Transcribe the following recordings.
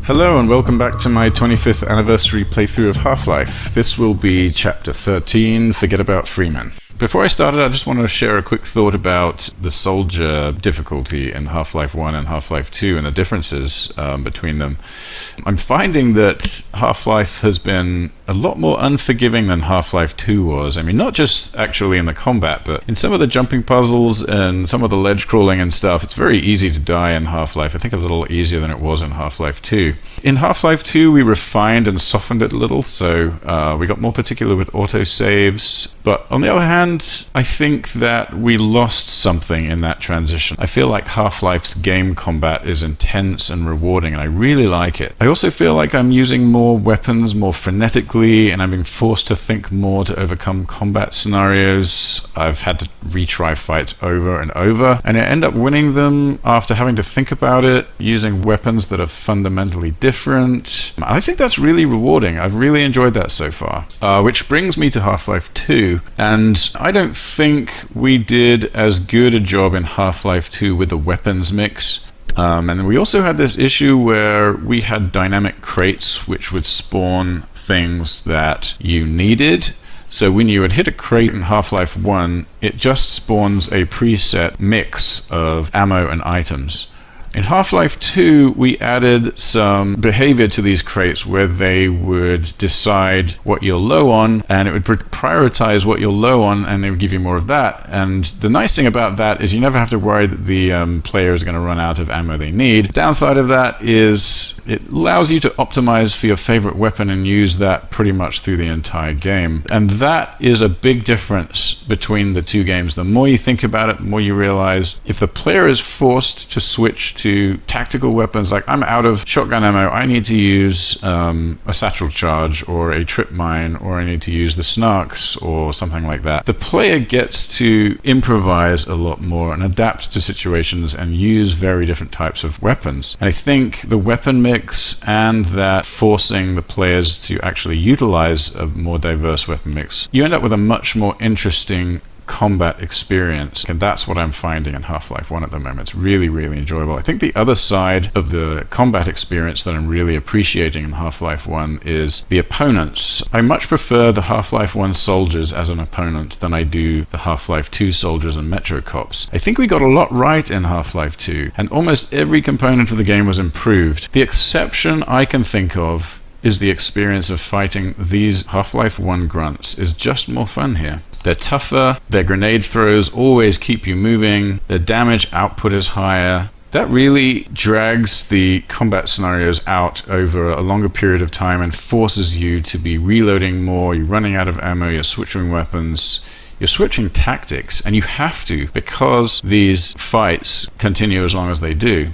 Hello and welcome back to my 25th anniversary playthrough of Half-Life. This will be Chapter 13, Forget About Freeman. Before I started, I just wanted to share a quick thought about the soldier difficulty in Half-Life 1 and Half-Life 2 and the differences between them. I'm finding that Half-Life has been a lot more unforgiving than Half-Life 2 was. I mean, not just actually in the combat, but in some of the jumping puzzles and some of the ledge crawling and stuff, it's very easy to die in Half-Life. I think a little easier than it was in Half-Life 2. In Half-Life 2, we refined and softened it a little, so we got more particular with autosaves. But on the other hand, I think that we lost something in that transition. I feel like Half-Life's game combat is intense and rewarding, and I really like it. I also feel like I'm using more weapons more frenetically, and I'm being forced to think more to overcome combat scenarios. I've had to retry fights over and over, and I end up winning them after having to think about it, using weapons that are fundamentally different. I think that's really rewarding. I've really enjoyed that so far. Which brings me to Half-Life 2, and I don't think we did as good a job in Half-Life 2 with the weapons mix. And we also had this issue where we had dynamic crates which would spawn things that you needed. So when you would hit a crate in Half-Life 1, it just spawns a preset mix of ammo and items. In Half-Life 2, we added some behavior to these crates where they would decide what you're low on, and it would prioritize what you're low on, and they would give you more of that. And the nice thing about that is you never have to worry that the player is going to run out of ammo they need. The downside of that is it allows you to optimize for your favorite weapon and use that pretty much through the entire game. And that is a big difference between the two games. The more you think about it, the more you realize if the player is forced to switch to tactical weapons, like I'm out of shotgun ammo, I need to use a satchel charge or a trip mine, or I need to use the snarks or something like that. The player gets to improvise a lot more and adapt to situations and use very different types of weapons. And I think the weapon mix and that forcing the players to actually utilize a more diverse weapon mix, you end up with a much more interesting combat experience, and that's what I'm finding in Half-Life 1 at the moment. It's really, really enjoyable. I think the other side of the combat experience that I'm really appreciating in Half-Life 1 is the opponents. I much prefer the Half-Life 1 soldiers as an opponent than I do the Half-Life 2 soldiers and Metro Cops. I think we got a lot right in Half-Life 2, and almost every component of the game was improved. The exception I can think of is the experience of fighting these Half-Life 1 grunts is just more fun here. They're tougher, their grenade throws always keep you moving, their damage output is higher. That really drags the combat scenarios out over a longer period of time and forces you to be reloading more, you're running out of ammo, you're switching weapons, you're switching tactics, and you have to because these fights continue as long as they do.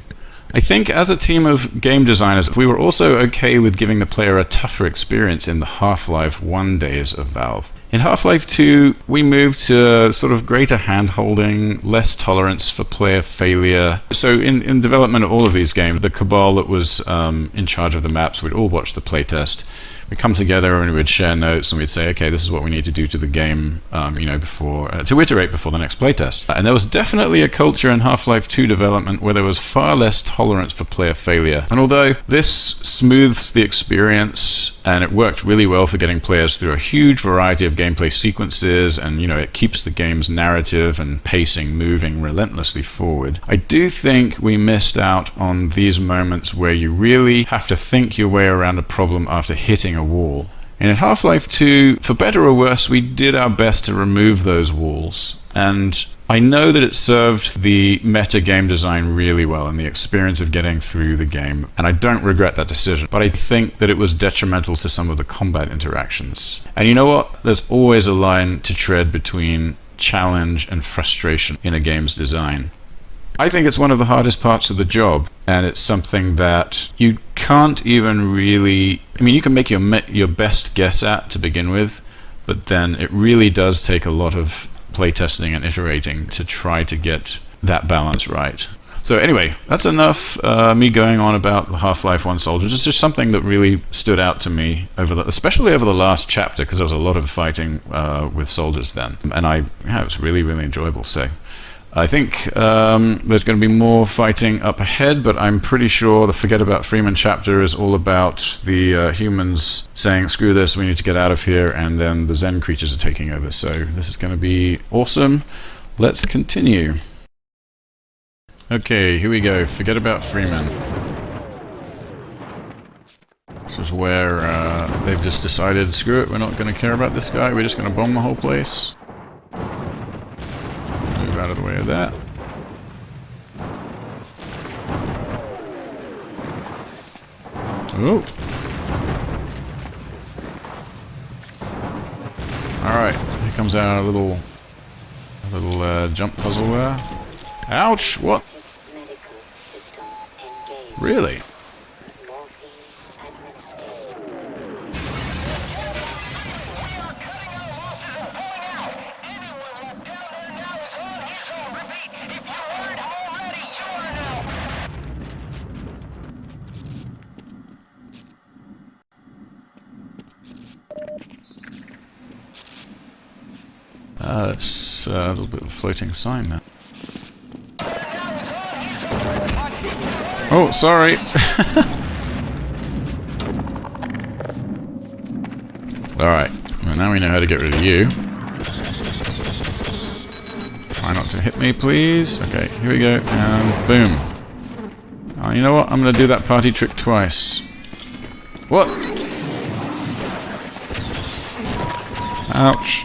I think as a team of game designers, we were also okay with giving the player a tougher experience in the Half-Life 1 days of Valve. In Half-Life 2, we moved to sort of greater hand-holding, less tolerance for player failure. So in development of all of these games, the cabal that was in charge of the maps, we'd all watch the playtest. We'd come together and we'd share notes and we'd say, okay, this is what we need to do to the game, before to iterate before the next playtest. And there was definitely a culture in Half-Life 2 development where there was far less tolerance for player failure. And although this smooths the experience and it worked really well for getting players through a huge variety of gameplay sequences, and it keeps the game's narrative and pacing moving relentlessly forward, I do think we missed out on these moments where you really have to think your way around a problem after hitting a wall. And in Half-Life 2, for better or worse, we did our best to remove those walls. And I know that it served the meta game design really well and the experience of getting through the game, and I don't regret that decision, but I think that it was detrimental to some of the combat interactions. And you know what? There's always a line to tread between challenge and frustration in a game's design. I think it's one of the hardest parts of the job, and it's something that you can't even really... you can make your best guess at to begin with, but then it really does take a lot of playtesting and iterating to try to get that balance right. So anyway, that's enough me going on about the Half-Life 1 soldiers. It's just something that really stood out to me, especially over the last chapter, because there was a lot of fighting with soldiers then. And it was really, really enjoyable. So I think there's going to be more fighting up ahead, but I'm pretty sure the Forget About Freeman chapter is all about the humans saying, screw this, we need to get out of here, and then the Zen creatures are taking over. So this is going to be awesome. Let's continue. Okay, here we go. Forget About Freeman. This is where they've just decided, screw it, we're not going to care about this guy, we're just going to bomb the whole place. Move out of the way of that. Oh. Alright, here comes our little jump puzzle there. Ouch! What? Really? That's a little bit of a floating sign there. Oh, sorry. Alright, well, now we know how to get rid of you. Try not to hit me, please. Okay, here we go, and boom. Oh, you know what? I'm going to do that party trick twice. What? Ouch.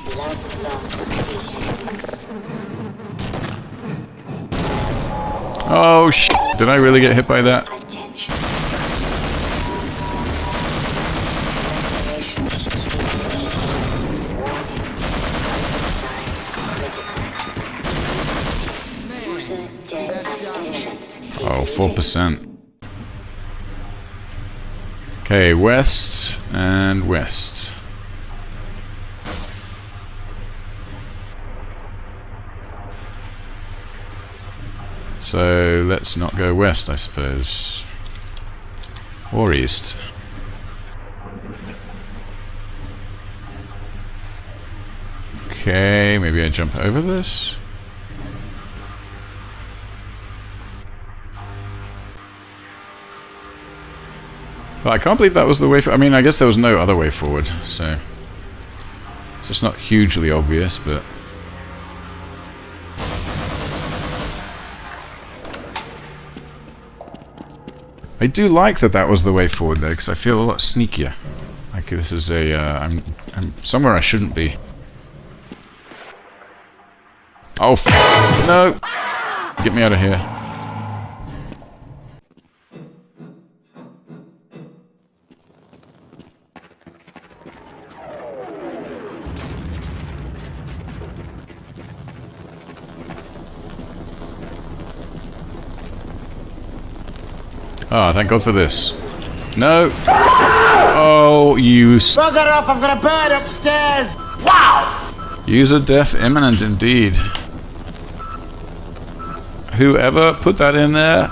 Oh, shit. Did I really get hit by that? Oh, 4%. Okay, west and west. So let's not go west, I suppose. Or east. Okay, maybe I jump over this. Well, I can't believe that was the way I mean, I guess there was no other way forward, so it's just not hugely obvious, but I do like that was the way forward though, because I feel a lot sneakier. Like this is a, I'm somewhere I shouldn't be. Oh, no! Get me out of here. Oh, thank God for this. No! Oh, you Bugger off, I've got a bird upstairs! Wow! User death imminent indeed. Whoever put that in there?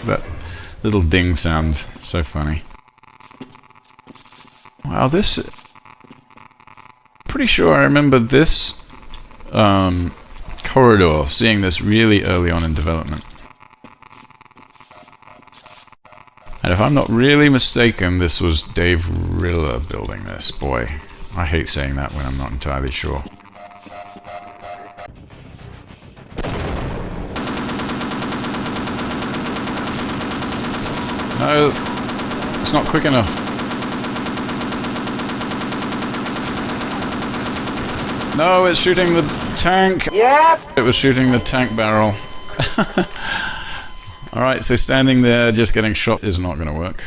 That little ding sounds so funny. Wow, this... Pretty sure I remember this corridor, seeing this really early on in development. And if I'm not really mistaken, this was Dave Riller building this. Boy, I hate saying that when I'm not entirely sure. No, it's not quick enough. No, it's shooting the tank. Yep. It was shooting the tank barrel. Alright, so standing there just getting shot is not going to work.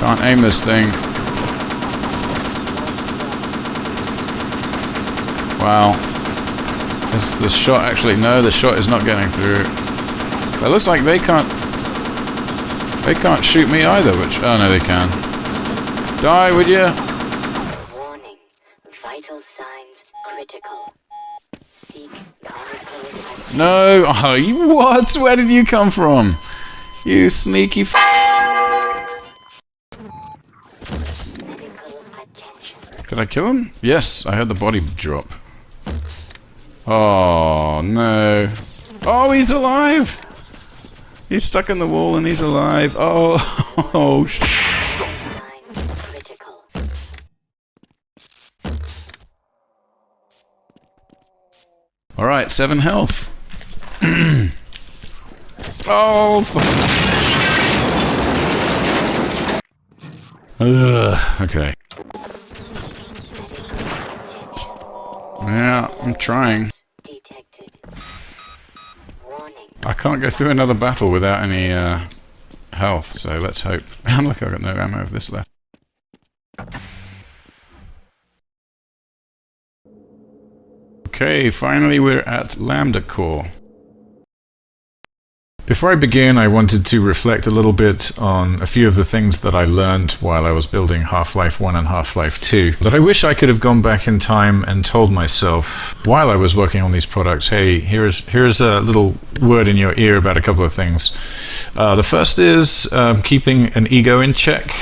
Can't aim this thing. Wow. Is the shot actually... No, the shot is not getting through. It looks like they can't shoot me either, which... Oh, no, they can. Die, would you? Warning. Vital signs critical. No! Oh, what? Where did you come from? You sneaky Did I kill him? Yes, I heard the body drop. Oh, no. Oh, he's alive! He's stuck in the wall and he's alive. Oh, oh, Alright, 7 health. Oh, okay. Yeah, I'm trying. I can't go through another battle without any health, so let's hope. Look, I've got no ammo of this left. Okay, finally we're at Lambda Core. Before I begin, I wanted to reflect a little bit on a few of the things that I learned while I was building Half-Life 1 and Half-Life 2 that I wish I could have gone back in time and told myself while I was working on these products, hey, here's a little word in your ear about a couple of things. The first is keeping an ego in check.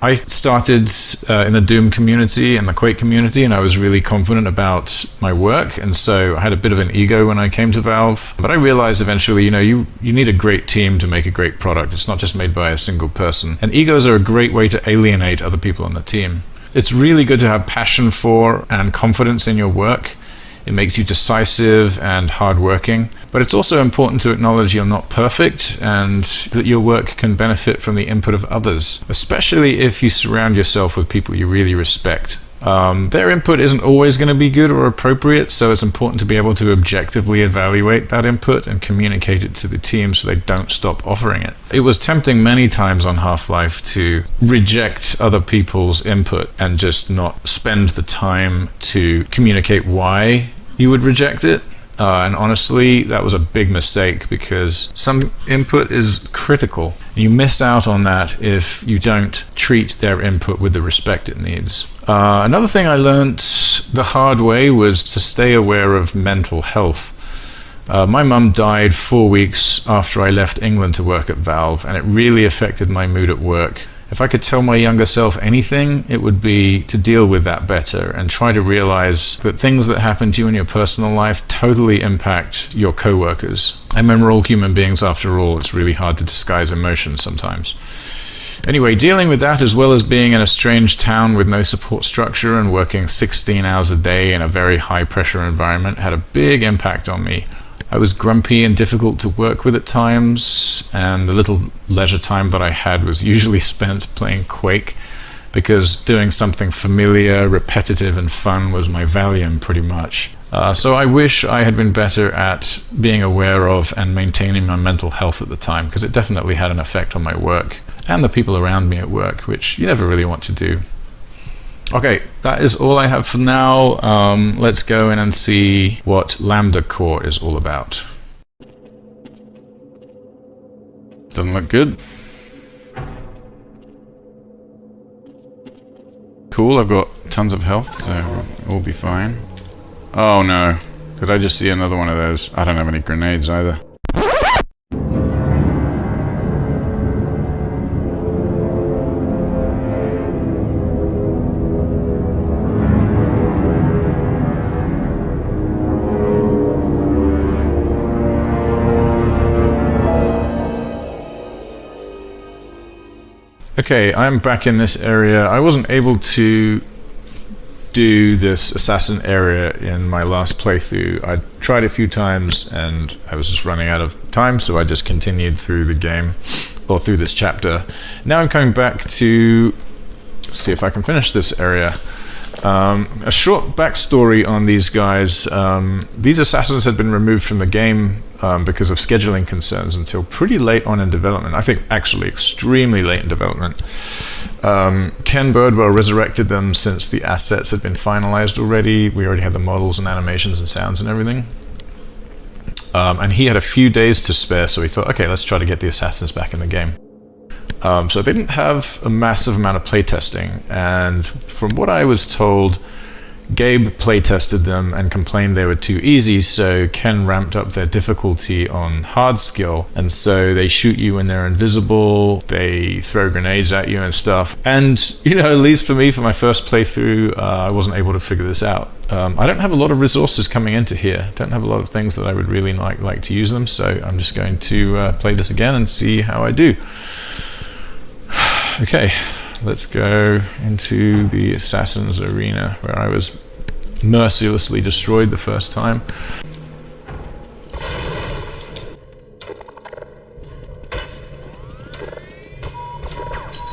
I started in the Doom community and the Quake community, and I was really confident about my work, and so I had a bit of an ego when I came to Valve. But I realized eventually, you need a great team to make a great product. It's not just made by a single person. And egos are a great way to alienate other people on the team. It's really good to have passion for and confidence in your work. It makes you decisive and hardworking. But it's also important to acknowledge you're not perfect and that your work can benefit from the input of others, especially if you surround yourself with people you really respect. Their input isn't always going to be good or appropriate, so it's important to be able to objectively evaluate that input and communicate it to the team so they don't stop offering it. It was tempting many times on Half-Life to reject other people's input and just not spend the time to communicate why you would reject it. And honestly, that was a big mistake because some input is critical. You miss out on that if you don't treat their input with the respect it needs. Another thing I learned the hard way was to stay aware of mental health. My mum died 4 weeks after I left England to work at Valve, and it really affected my mood at work. If I could tell my younger self anything, it would be to deal with that better and try to realize that things that happen to you in your personal life totally impact your co-workers. I mean, we're all human beings after all. It's really hard to disguise emotions sometimes. Anyway, dealing with that as well as being in a strange town with no support structure and working 16 hours a day in a very high-pressure environment had a big impact on me. I was grumpy and difficult to work with at times, and the little leisure time that I had was usually spent playing Quake, because doing something familiar, repetitive, and fun was my Valium pretty much. So I wish I had been better at being aware of and maintaining my mental health at the time, because it definitely had an effect on my work and the people around me at work, which you never really want to do. Okay, that is all I have for now. Let's go in and see what Lambda Core is all about. Doesn't look good. Cool, I've got tons of health, so we'll be fine. Oh no, did I just see another one of those? I don't have any grenades either. Okay, I'm back in this area. I wasn't able to do this assassin area in my last playthrough. I tried a few times and I was just running out of time, so I just continued through the game, or through this chapter. Now I'm coming back to see if I can finish this area. A short backstory on these guys. These assassins had been removed from the game because of scheduling concerns until pretty late on in development. I think actually extremely late in development. Ken Birdwell resurrected them since the assets had been finalized already. We already had the models and animations and sounds and everything. And he had a few days to spare, so he thought, okay, let's try to get the assassins back in the game. So they didn't have a massive amount of playtesting, and from what I was told, Gabe playtested them and complained they were too easy, so Ken ramped up their difficulty on hard skill, and so they shoot you when they're invisible, they throw grenades at you and stuff. And, you know, at least for me, for my first playthrough, I wasn't able to figure this out. I don't have a lot of resources coming into here, don't have a lot of things that I would really like to use them, so I'm just going to play this again and see how I do. Okay. Let's go into the Assassin's Arena, where I was mercilessly destroyed the first time.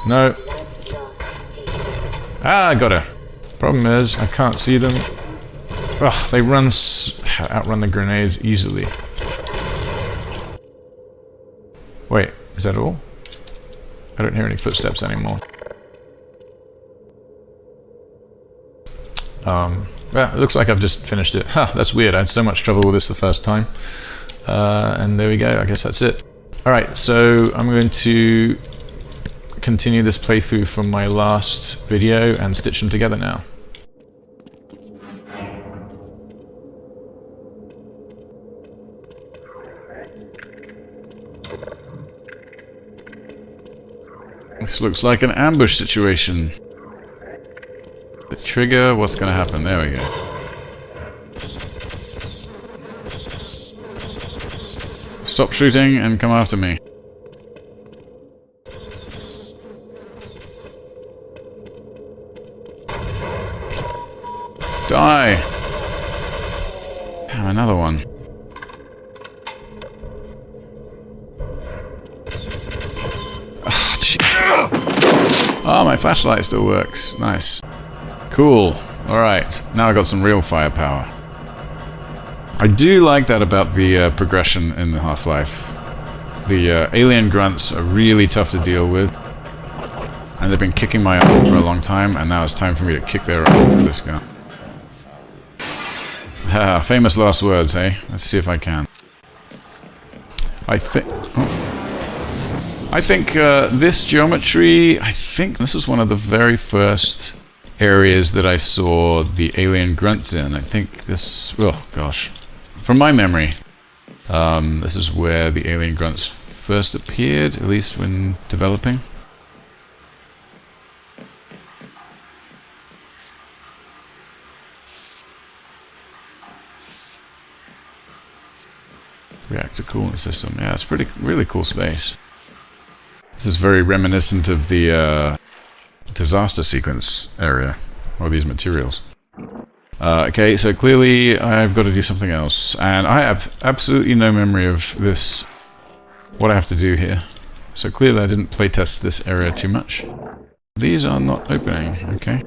No. Ah, I got her. Problem is, I can't see them. Ugh, they outrun the grenades easily. Wait, is that all? I don't hear any footsteps anymore. Well, it looks like I've just finished it. Huh, that's weird. I had so much trouble with this the first time. And there we go. I guess that's it. Alright, so I'm going to continue this playthrough from my last video and stitch them together now. This looks like an ambush situation. The trigger, what's going to happen? There we go. Stop shooting and come after me. Die! Damn, another one. Oh, my flashlight still works. Nice. Cool. Alright, now I got some real firepower. I do like that about the progression in the Half-Life. The alien grunts are really tough to deal with. And they've been kicking my ass for a long time, and now it's time for me to kick their ass with this gun. Famous last words, eh? Let's see if I can. I think this geometry, I think this is one of the very first areas that I saw the alien grunts in. I think this, oh gosh, from my memory, this is where the alien grunts first appeared, at least when developing. Reactor cooling system, yeah, it's really cool space. This is very reminiscent of the disaster sequence area, or these materials. Okay, so clearly I've got to do something else, and I have absolutely no memory of this, what I have to do here. So clearly I didn't playtest this area too much. These are not opening, okay.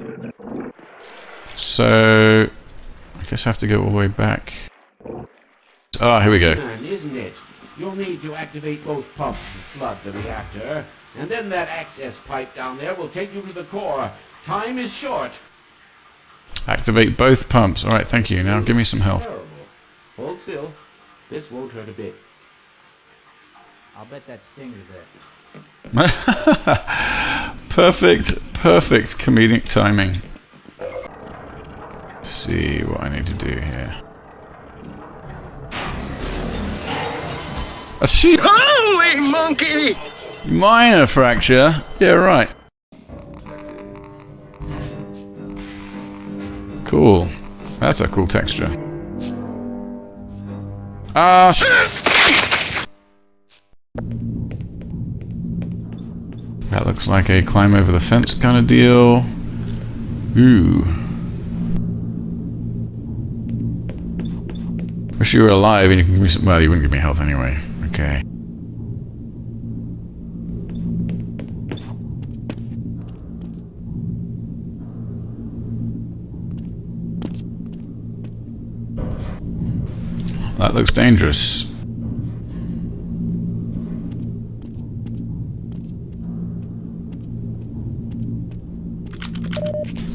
So I guess I have to go all the way back. Ah, here we go. Isn't it? You'll need to activate both pumps to flood the reactor, and then that access pipe down there will take you to the core. Time is short. Activate both pumps. Alright, thank you. Now give me some health. Terrible. Hold still. This won't hurt a bit. I'll bet that stings a bit. Perfect comedic timing. Let's see what I need to do here. Holy monkey! Minor fracture? Yeah, right. Cool. That's a cool texture. Ah, that looks like a climb over the fence kind of deal. Ooh. Wish you were alive and you can give me some. Well, you wouldn't give me health anyway. Okay. That looks dangerous.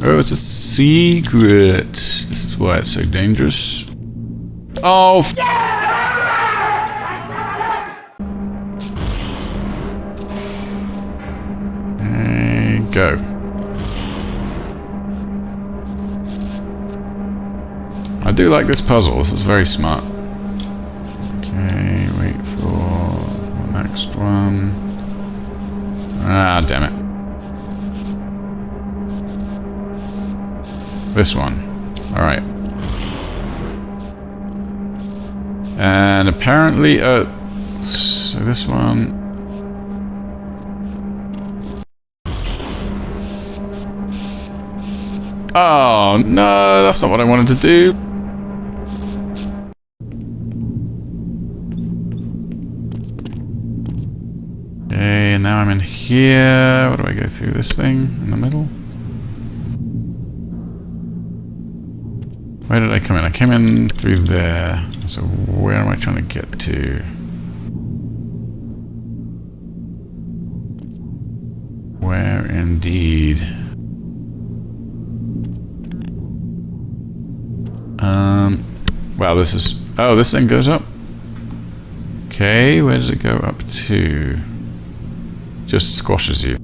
Oh, it's a secret. This is why it's so dangerous. Oh, and go. I do like this puzzle. This is very smart. Okay, wait for the next one. Ah, damn it. This one. Alright. And apparently, so this one. Oh, no, that's not what I wanted to do. Okay, now I'm in here. What do I go through this thing in the middle? Where did I come in? I came in through there. So where am I trying to get to? Where indeed? Wow, this is... Oh, this thing goes up? Okay, where does it go up to? Just squashes you.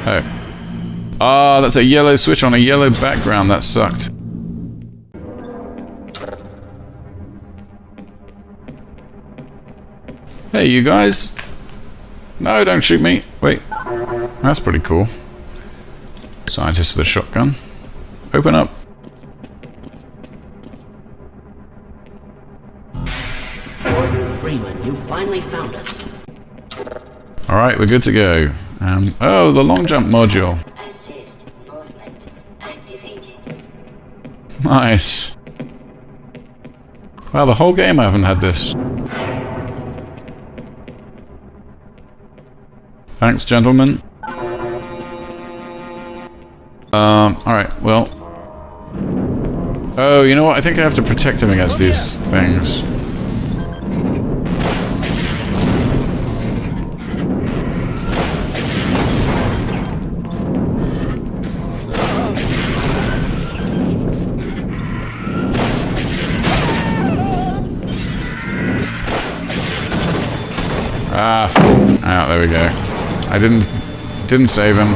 Oh. Ah, that's a yellow switch on a yellow background. That sucked. Hey, you guys. No, don't shoot me. Wait. That's pretty cool. Scientist with a shotgun. Open up. Freeman, you finally found us. Alright, we're good to go. Oh, the long jump module. Assist movement activated. Nice. Wow, the whole game I haven't had this. Thanks, gentlemen. Alright, well. Oh, you know what? I think I have to protect him against these things. Ah, out, there we go. I didn't save him.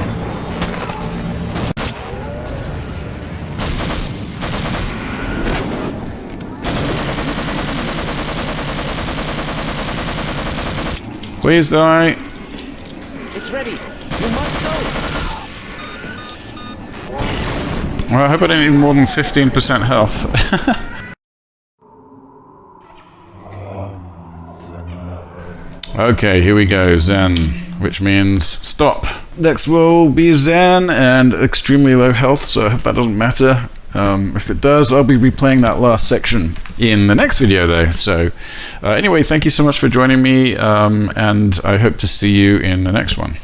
Please die. It's ready. You must go. Well, I hope I don't need more than 15% health. Okay, here we go, Zen, which means stop. Next will be Zen and extremely low health, so I hope that doesn't matter. If it does, I'll be replaying that last section in the next video though. So anyway, thank you so much for joining me, and I hope to see you in the next one.